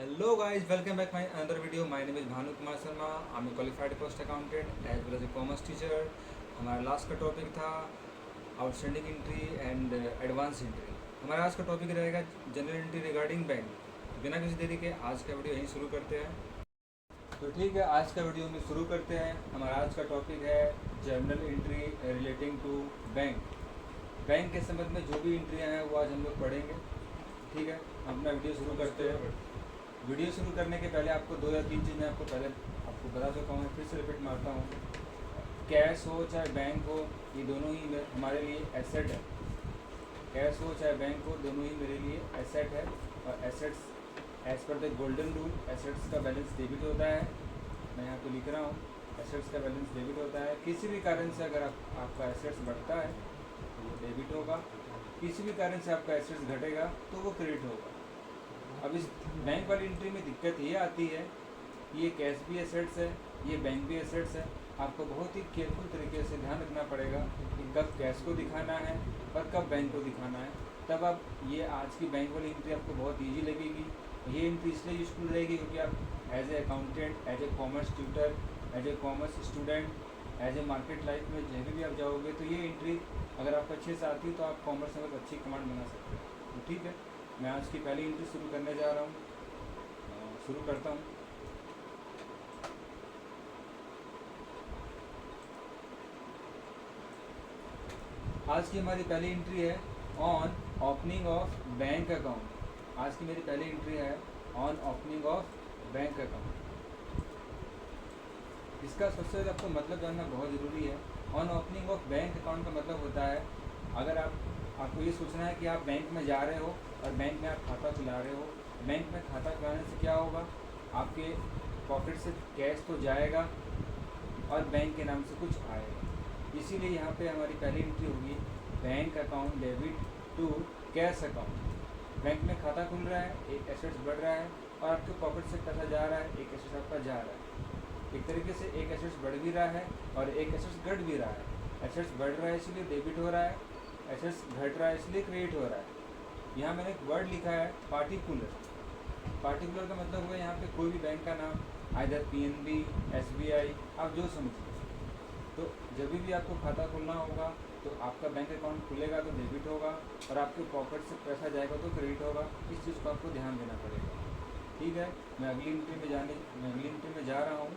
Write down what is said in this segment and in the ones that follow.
Hello guys, welcome back my another video. My name is Bhanu Kumar Sharma. I'm a qualified cost accountant as well as a commerce teacher. हमारा last का topic था outstanding entry and advance entry. हमारा आज का topic रहेगा general entry regarding bank. बिना किसी देरी के आज का वीडियो यहीं शुरू करते हैं। तो ठीक है, आज का वीडियो में शुरू करते हैं। हमारा आज का टॉपिक है general entry relating to bank. Bank के संबंध में जो भी एंट्रियाँ हैं वो आज हम लोग पढ़ेंगे। ठीक है, अपना वीडियो शुरू करते हैं। वीडियो शुरू करने के पहले आपको दो या तीन चीज़ मैं आपको बता चुका हूँ, फिर से रिपीट मारता हूँ। कैश हो चाहे बैंक हो, ये दोनों ही हमारे लिए एसेट है। कैश हो चाहे बैंक हो, दोनों ही मेरे लिए एसेट है। और assets as per the golden rule, assets का बैलेंस डेबिट होता है। मैं यहाँ पे लिख रहा हूँ, एसेट्स का बैलेंस डेबिट होता है। किसी भी कारण से अगर आपका एसेट्स बढ़ता है तो वो डेबिट होगा, किसी भी कारण से आपका एसेट्स घटेगा तो वो क्रेडिट होगा। अब इस बैंक वाली एंट्री में दिक्कत ये आती है, ये कैश भी एसेट्स है, ये बैंक भी एसेट्स है। आपको बहुत ही केयरफुल तरीके से ध्यान रखना पड़ेगा कि कब कैश को दिखाना है और कब बैंक को दिखाना है। तब आप ये आज की बैंक वाली एंट्री आपको बहुत ईजी लगेगी। ये एंट्री इसलिए यूजफुल रहेगी क्योंकि आप as a accountant, as a commerce tutor, as a commerce student, as a market life में जहाँ भी आप जाओगे तो ये एंट्री अगर आपको अच्छे से आती है तो आप कॉमर्स में अच्छी कमांड बना सकते हो। तो ठीक है, मैं आज की पहली एंट्री शुरू करने जा रहा हूँ। शुरू करता हूँ। आज की हमारी पहली एंट्री है on opening of bank account. आज की मेरी पहली एंट्री है on opening of bank account. इसका सबसे ज़्यादा आपको मतलब जानना बहुत ज़रूरी है। On opening of bank account का मतलब होता है, अगर आपको ये सोचना है कि आप बैंक में जा रहे हो और बैंक में आप खाता खुला रहे हो। बैंक में खाता खुलाने से क्या होगा, आपके पॉकेट से कैश तो जाएगा और बैंक के नाम से कुछ आएगा। इसीलिए यहाँ पे हमारी पहली एंट्री होगी bank account debit to cash account. Bank में खाता खुल रहा है, एक एसेट्स बढ़ रहा है और आपके पॉकेट से पैसा जा रहा है, एक एसेट्स आपका जा रहा है। एक तरीके से एक एसेट्स बढ़ भी रहा है और एक एसेट्स घट भी रहा है। एसेट्स बढ़ रहा है इसलिए डेबिट हो रहा है, एसेट्स घट रहा है इसलिए क्रेडिट हो रहा है। यहाँ मैंने एक वर्ड लिखा है पार्टिकुलर। पार्टिकुलर का मतलब हुआ यहाँ पे कोई भी बैंक का नाम, आइदर पीएनबी, एसबीआई, आप जो समझिए। तो जब भी आपको खाता खोलना होगा तो आपका बैंक अकाउंट खुलेगा तो डेबिट होगा और आपके पॉकेट से पैसा जाएगा तो क्रेडिट होगा। इस चीज़ को आपको ध्यान देना पड़ेगा। ठीक है, मैं अगली एंट्री में जा रहा हूँ।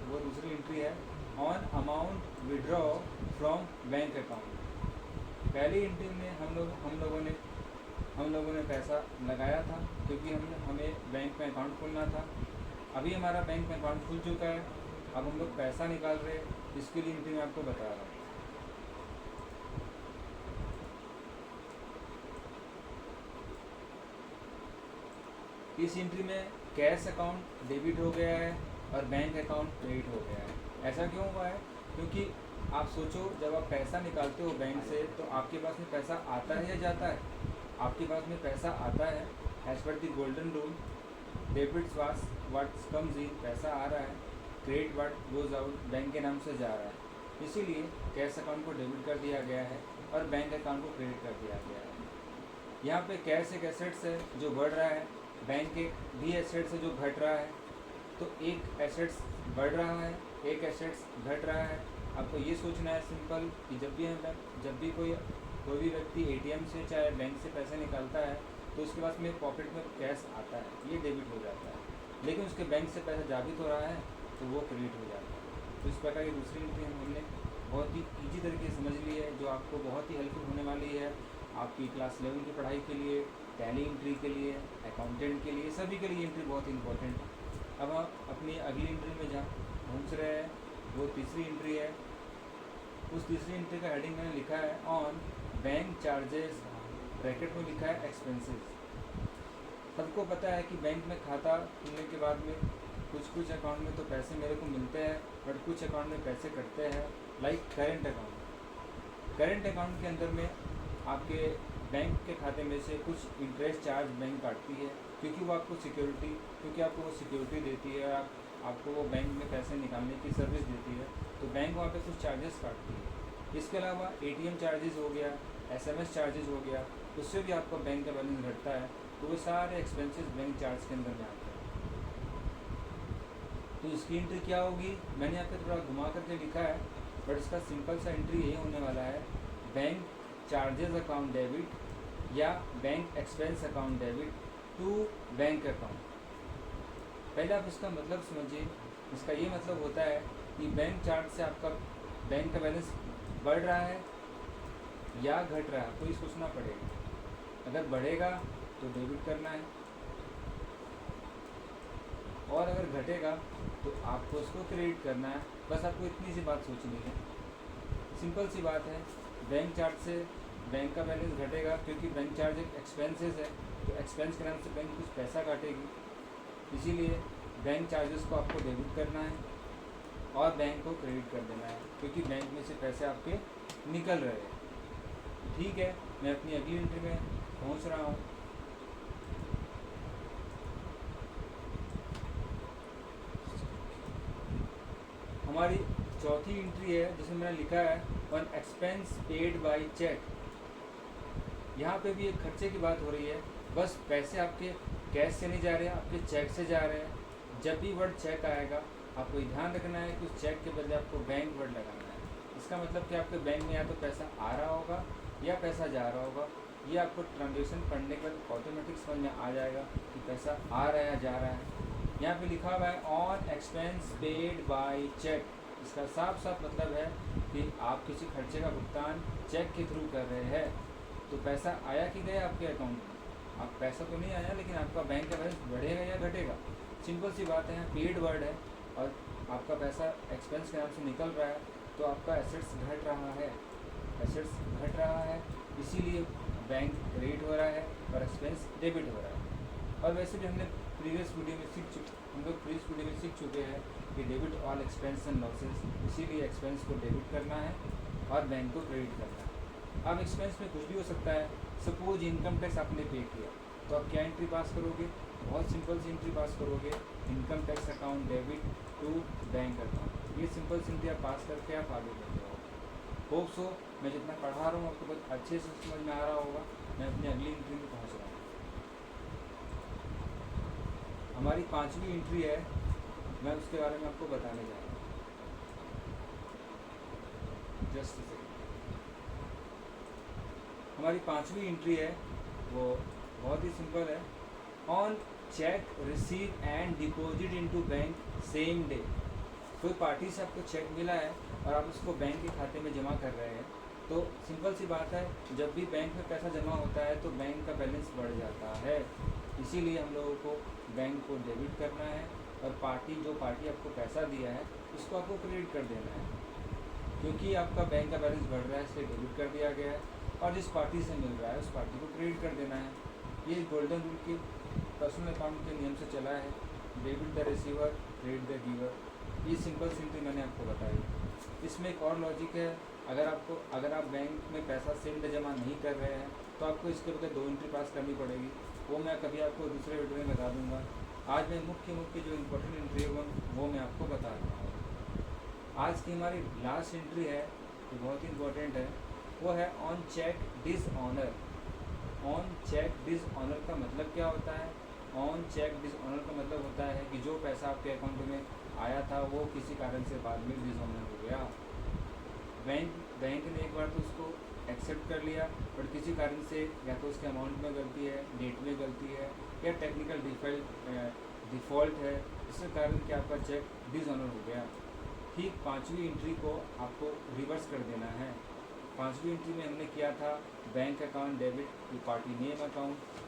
वो दूसरी एंट्री है on amount withdraw from bank account. पहली एंट्री में हम लोगों ने पैसा लगाया था क्योंकि हमें बैंक में अकाउंट खोलना था। अभी हमारा बैंक में अकाउंट खुल चुका है, अब हम लोग पैसा निकाल रहे हैं। इसके लिए एंट्री मैं आपको बता रहा हूँ। इस एंट्री में कैश अकाउंट डेबिट हो गया है और बैंक अकाउंट क्रेडिट हो गया है। ऐसा क्यों हुआ है, क्योंकि आप सोचो, जब आप पैसा निकालते हो बैंक से तो आपके पास में पैसा आता है या जाता है? आपके पास में पैसा आता है। As per the golden rule, debit what comes in, पैसा आ रहा है, credit what goes out, bank के नाम से जा रहा है। इसीलिए कैश अकाउंट को डेबिट कर दिया गया है और बैंक अकाउंट को क्रेडिट कर दिया गया है। यहाँ पे कैश एक एसेट्स है जो बढ़ रहा है, बैंक एक भी एसेट्स है जो घट रहा है। तो एक एसेट्स बढ़ रहा है, एक एसेट्स घट रहा है। आपको ये सोचना है सिंपल कि जब भी कोई भी व्यक्ति एटीएम से चाहे बैंक से पैसे निकालता है तो उसके पास में पॉकेट में कैश आता है, ये डेबिट हो जाता है। लेकिन उसके बैंक से पैसा जा भी तो रहा है तो वो क्रेडिट हो जाता है। तो इस प्रकार की दूसरी एंट्री हमने बहुत ही ईजी तरीके से समझ ली है, जो आपको बहुत ही हेल्पफुल होने वाली है आपकी क्लास 11 की पढ़ाई के लिए, टैली एंट्री के लिए, अकाउंटेंट के लिए, सभी के लिए एंट्री बहुत इंपॉर्टेंट है। अब हम अपनी अगली एंट्री में जहाँ पहुँच रहे हैं वो तीसरी एंट्री है। उस तीसरी एंट्री का हेडिंग मैंने लिखा है ऑन बैंक चार्जेस, ब्रैकेट में लिखा है एक्सपेंसेस। सबको पता है कि बैंक में खाता खुलने के बाद में कुछ अकाउंट में तो पैसे मेरे को मिलते हैं बट कुछ अकाउंट में पैसे कटते हैं, like current account. Current account के अंदर में आपके बैंक के खाते में से कुछ इंटरेस्ट चार्ज बैंक काटती है क्योंकि वो आपको सिक्योरिटी देती है, आपको वो बैंक में पैसे निकालने की सर्विस देती है, तो बैंक वहाँ पे कुछ चार्जेस काटती है। इसके अलावा एटीएम चार्जेस हो गया, एसएमएस चार्जेस हो गया, उससे भी आपका बैंक का बैलेंस घटता है। तो वो सारे एक्सपेंसेस बैंक चार्ज के अंदर में आते हैं। तो इसकी एंट्री क्या होगी, मैंने यहाँ पे थोड़ा घुमा करके लिखा है, बट इसका सिंपल सा एंट्री यही होने वाला है, बैंक चार्जेस अकाउंट डेबिट या bank expense account debit to bank account. पहले आप इसका मतलब समझिए। इसका ये मतलब होता है कि बैंक चार्ज से आपका बैंक का बैलेंस बढ़ रहा है या घट रहा है, आपको ये सोचना पड़ेगा। अगर बढ़ेगा तो डेबिट करना है, और अगर घटेगा तो आपको उसको क्रेडिट करना है। बस आपको इतनी सी बात सोचनी है, सिंपल सी बात है। बैंक चार्ज से बैंक का बैलेंस घटेगा क्योंकि बैंक चार्ज एक एक्सपेंसेस है, तो एक्सपेंस के नाम से बैंक कुछ पैसा काटेगी, इसीलिए बैंक चार्जेस को आपको डेबिट करना है और बैंक को क्रेडिट कर देना है, क्योंकि बैंक में से पैसे आपके निकल रहे हैं। ठीक है, मैं अपनी अगली एंट्री में पहुंच रहा हूं। हमारी चौथी एंट्री है जिसमें मैंने लिखा है one expense paid by cheque. यहाँ पे भी एक खर्चे की बात हो रही है, बस पैसे आपके कैश से नहीं जा रहे हैं, आपके चेक से जा रहे हैं। जब भी वर्ड चेक आएगा आपको ध्यान रखना है कि उस चेक के बदले आपको बैंक वर्ड लगाना है। इसका मतलब कि आपके बैंक में या तो पैसा आ रहा होगा या पैसा जा रहा होगा। ये आपको ट्रांजेक्शन पढ़ने के बाद ऑटोमेटिक समझ में आ जाएगा कि पैसा आ रहा है या जा रहा है। यहाँ पे लिखा हुआ है on expense paid by cheque. इसका साफ साफ मतलब है कि आप किसी खर्चे का भुगतान चेक के थ्रू कर रहे हैं, तो पैसा आया कि गया आपके अकाउंट में? आप पैसा तो नहीं आया, लेकिन आपका बैंक का बैलेंस बढ़ेगा या घटेगा? सिंपल सी बात है, यहाँ पेड वर्ड है और आपका पैसा एक्सपेंस के नाम से निकल रहा है, तो आपका एसेट्स घट रहा है, एसेट्स घट रहा है, इसीलिए बैंक क्रेडिट हो रहा है और एक्सपेंस डेबिट हो रहा है। और वैसे भी हमने प्रीवियस वीडियो में सीख चुके हैं कि debit all expense and losses, इसीलिए एक्सपेंस को डेबिट करना है और बैंक को क्रेडिट करना है। अब एक्सपेंस में कुछ भी हो सकता है। सपोज इनकम टैक्स आपने पे किया, तो आप क्या एंट्री पास करोगे? बहुत सिंपल सी एंट्री पास करोगे, income tax account debit to bank account. ये सिंपल सी एंट्री आप पास करके आप आगे बढ़ जाओगे। होप सो मैं जितना पढ़ा रहा हूँ आपको बहुत अच्छे से समझ में आ रहा होगा। मैं अपनी अगली एंट्री में पहुँच रहा हूँ। हमारी पांचवी एंट्री है, मैं उसके बारे में आपको बताने जा रहा हूँ। Just second. हमारी पांचवी एंट्री है वो बहुत ही सिंपल है, on check receive and deposit into bank same day. कोई पार्टी से आपको चेक मिला है और आप उसको बैंक के खाते में जमा कर रहे हैं, तो सिंपल सी बात है, जब भी बैंक में पैसा जमा होता है तो बैंक का बैलेंस बढ़ जाता है। इसीलिए हम लोगों को बैंक को डेबिट करना है और जो पार्टी आपको पैसा दिया है उसको आपको क्रेडिट कर देना है, क्योंकि आपका बैंक का बैलेंस बढ़ रहा है इसलिए डेबिट कर दिया गया है, और जिस पार्टी से मिल रहा है उस पार्टी को क्रेडिट कर देना है। ये गोल्डन रूल के पर्सनल अकाउंट के नियम से चला है, debit the receiver credit the giver. ये सिंपल सिंपल मैंने आपको बताई। इसमें एक और लॉजिक है, अगर आप बैंक में पैसा सेम डे जमा नहीं कर रहे हैं तो आपको इसके बदले 2 एंट्री पास करनी पड़ेगी। वो मैं कभी आपको दूसरे वीडियो में बता दूंगा। आज मैं मुख्य जो इम्पोर्टेंट एंट्री है वो मैं आपको बता रहा हूँ। आज की हमारी लास्ट एंट्री है जो बहुत ही इम्पोर्टेंट है, वो है on cheque dishonour. On cheque dishonour का मतलब क्या होता है? ऑन चेक डिसऑनर का मतलब होता है कि जो पैसा आपके अकाउंट में आया था वो किसी कारण से बाद में डिसऑनर हो गया। बैंक ने एक बार तो उसको एक्सेप्ट कर लिया, बट किसी कारण से या तो उसके अमाउंट में गलती है, डेट में गलती है, या टेक्निकल डिफ़ॉल्ट है, इसके कारण कि आपका चेक डिसऑनर हो गया। ठीक पांचवी एंट्री को आपको रिवर्स कर देना है। पांचवी एंट्री में हमने किया था bank account debit to party name account.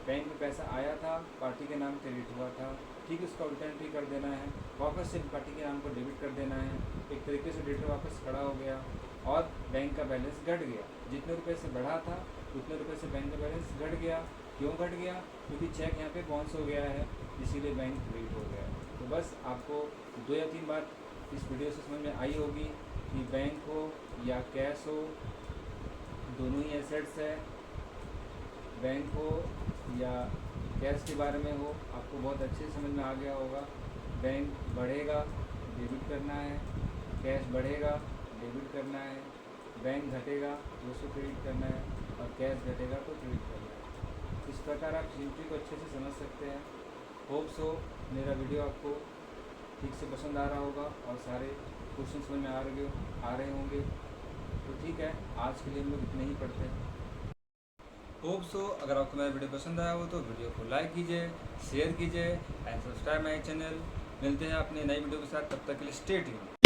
Bank में पैसा आया था, पार्टी के नाम क्रेडिट हुआ था, ठीक उसका उल्टा एंट्री कर देना है, वापस से पार्टी के नाम को डेबिट कर देना है। एक तरीके से डेटर वापस खड़ा हो गया और बैंक का बैलेंस घट गया। जितने रुपए से बढ़ा था उतने रुपए से बैंक का बैलेंस घट गया। क्यों घट गया? क्योंकि चेक यहाँ पे बाउंस हो गया है, इसीलिए बैंक क्रेडिट हो गया है। तो बस आपको 2 या 3 बात इस वीडियो से समझ में आई होगी कि बैंक हो या कैश हो, दोनों ही एसेट्स है। बैंक हो या कैश के बारे में हो, आपको बहुत अच्छे से समझ में आ गया होगा। बैंक बढ़ेगा डेबिट करना है, कैश बढ़ेगा डेबिट करना है, बैंक घटेगा तो उसको क्रेडिट करना है, और कैश घटेगा तो क्रेडिट करना है। इस प्रकार आप एंट्री को अच्छे से समझ सकते हैं। होप सो मेरा वीडियो आपको ठीक से पसंद आ रहा होगा और सारे क्वेश्चन समझ में आ रहे होंगे। तो ठीक है, आज के लिए हम लोग इतने ही पढ़ते हैं। होप सो अगर आपको मेरा वीडियो पसंद आया हो तो वीडियो को लाइक कीजिए, शेयर कीजिए एंड सब्सक्राइब माई चैनल। मिलते हैं अपने नई वीडियो के साथ, तब तक के लिए स्टे ट्यून्ड।